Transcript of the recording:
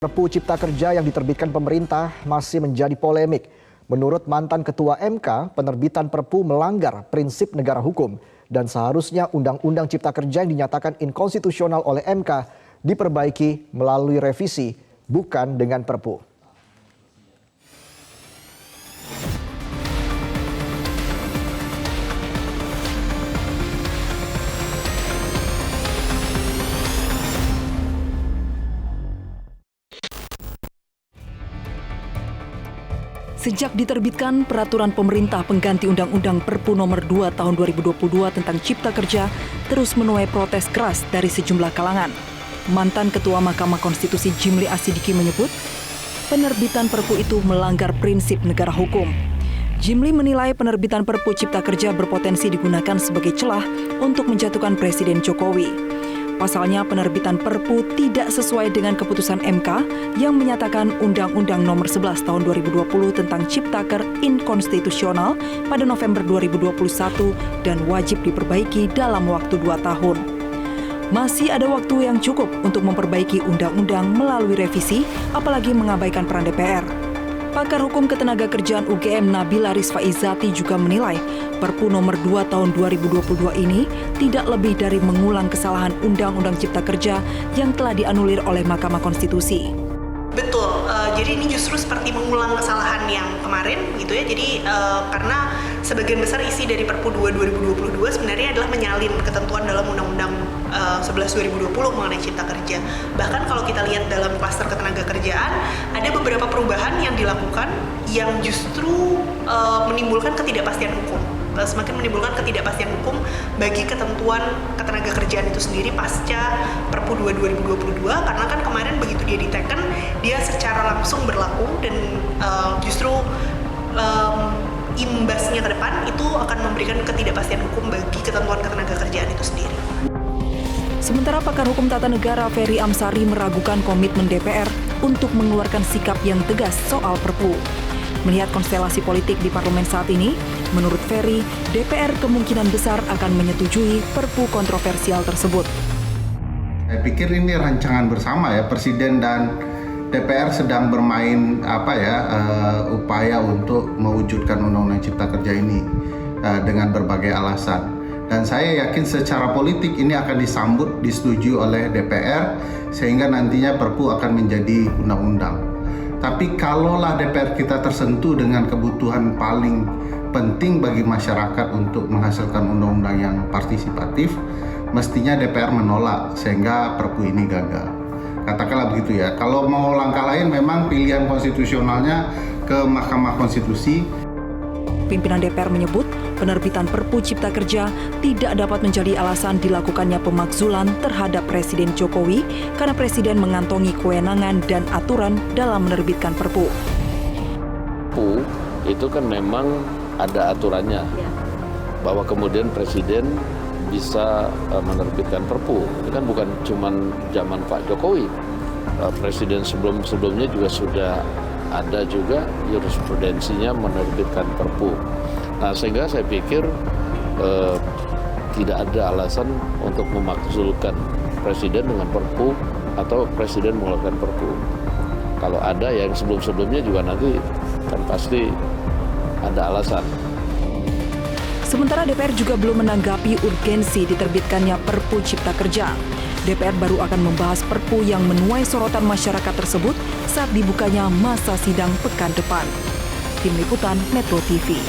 Perpu Cipta Kerja yang diterbitkan pemerintah masih menjadi polemik. Menurut mantan Ketua MK, penerbitan Perpu melanggar prinsip negara hukum dan seharusnya Undang-Undang Cipta Kerja yang dinyatakan inkonstitusional oleh MK diperbaiki melalui revisi, bukan dengan Perpu. Sejak diterbitkan peraturan pemerintah pengganti Undang-Undang Perpu Nomor 2 Tahun 2022 tentang Cipta Kerja terus menuai protes keras dari sejumlah kalangan. Mantan Ketua Mahkamah Konstitusi Jimli Asidiki menyebut penerbitan Perpu itu melanggar prinsip negara hukum. Jimli menilai penerbitan Perpu Cipta Kerja berpotensi digunakan sebagai celah untuk menjatuhkan Presiden Jokowi. Pasalnya penerbitan Perpu tidak sesuai dengan keputusan MK yang menyatakan Undang-Undang Nomor 11 Tahun 2020 tentang Ciptaker inkonstitusional pada November 2021 dan wajib diperbaiki dalam waktu 2 tahun. Masih ada waktu yang cukup untuk memperbaiki undang-undang melalui revisi, apalagi mengabaikan peran DPR. Pakar Hukum Ketenagakerjaan UGM Nabila Rizfaizati juga menilai Perpu Nomor 2 Tahun 2022 ini tidak lebih dari mengulang kesalahan Undang-Undang Cipta Kerja yang telah dianulir oleh Mahkamah Konstitusi. Betul, jadi ini justru seperti mengulang kesalahan yang kemarin gitu ya. Jadi karena sebagian besar isi dari Perpu 2 2022 sebenarnya adalah menyalin ketentuan dalam Undang-Undang 11 2020 mengenai Cipta Kerja. Bahkan kalau kita lihat dalam klaster ketenagakerjaan ada beberapa perubahan yang dilakukan yang justru menimbulkan ketidakpastian hukum. Semakin menimbulkan ketidakpastian hukum bagi ketentuan ketenagakerjaan itu sendiri pasca Perpu 2 2022 karena kan kemarin begitu dia diteken dia secara langsung berlaku dan justru imbasnya ke depan itu akan memberikan ketidakpastian hukum bagi ketentuan ketenagakerjaan itu sendiri. Sementara pakar hukum tata negara Ferry Amsari meragukan komitmen DPR untuk mengeluarkan sikap yang tegas soal Perpu. Melihat konstelasi politik di parlemen saat ini, menurut Ferry, DPR kemungkinan besar akan menyetujui Perpu kontroversial tersebut. Saya pikir ini rancangan bersama ya, Presiden dan DPR sedang bermain upaya untuk mewujudkan Undang-Undang Cipta Kerja ini dengan berbagai alasan. Dan saya yakin secara politik ini akan disetujui oleh DPR sehingga nantinya Perpu akan menjadi undang-undang. Tapi kalaulah DPR kita tersentuh dengan kebutuhan paling penting bagi masyarakat untuk menghasilkan undang-undang yang partisipatif, mestinya DPR menolak sehingga Perpu ini gagal. Katakanlah begitu ya. Kalau mau langkah lain memang pilihan konstitusionalnya ke Mahkamah Konstitusi. Pimpinan DPR menyebut penerbitan Perpu Cipta Kerja tidak dapat menjadi alasan dilakukannya pemakzulan terhadap Presiden Jokowi karena Presiden mengantongi kewenangan dan aturan dalam menerbitkan Perpu. Perpu itu kan memang ada aturannya bahwa kemudian Presiden bisa menerbitkan Perpu. Itu kan bukan cuma zaman Pak Jokowi. Presiden sebelumnya juga sudah ada juga jurisprudensinya menerbitkan Perpu. Nah, sehingga saya pikir tidak ada alasan untuk memakzulkan Presiden dengan Perpu atau Presiden mengeluarkan Perpu. Kalau ada yang sebelumnya juga nanti kan pasti ada alasan. Sementara DPR juga belum menanggapi urgensi diterbitkannya Perpu Cipta Kerja. DPR baru akan membahas Perpu yang menuai sorotan masyarakat tersebut saat dibukanya masa sidang pekan depan. Tim Liputan Metro TV.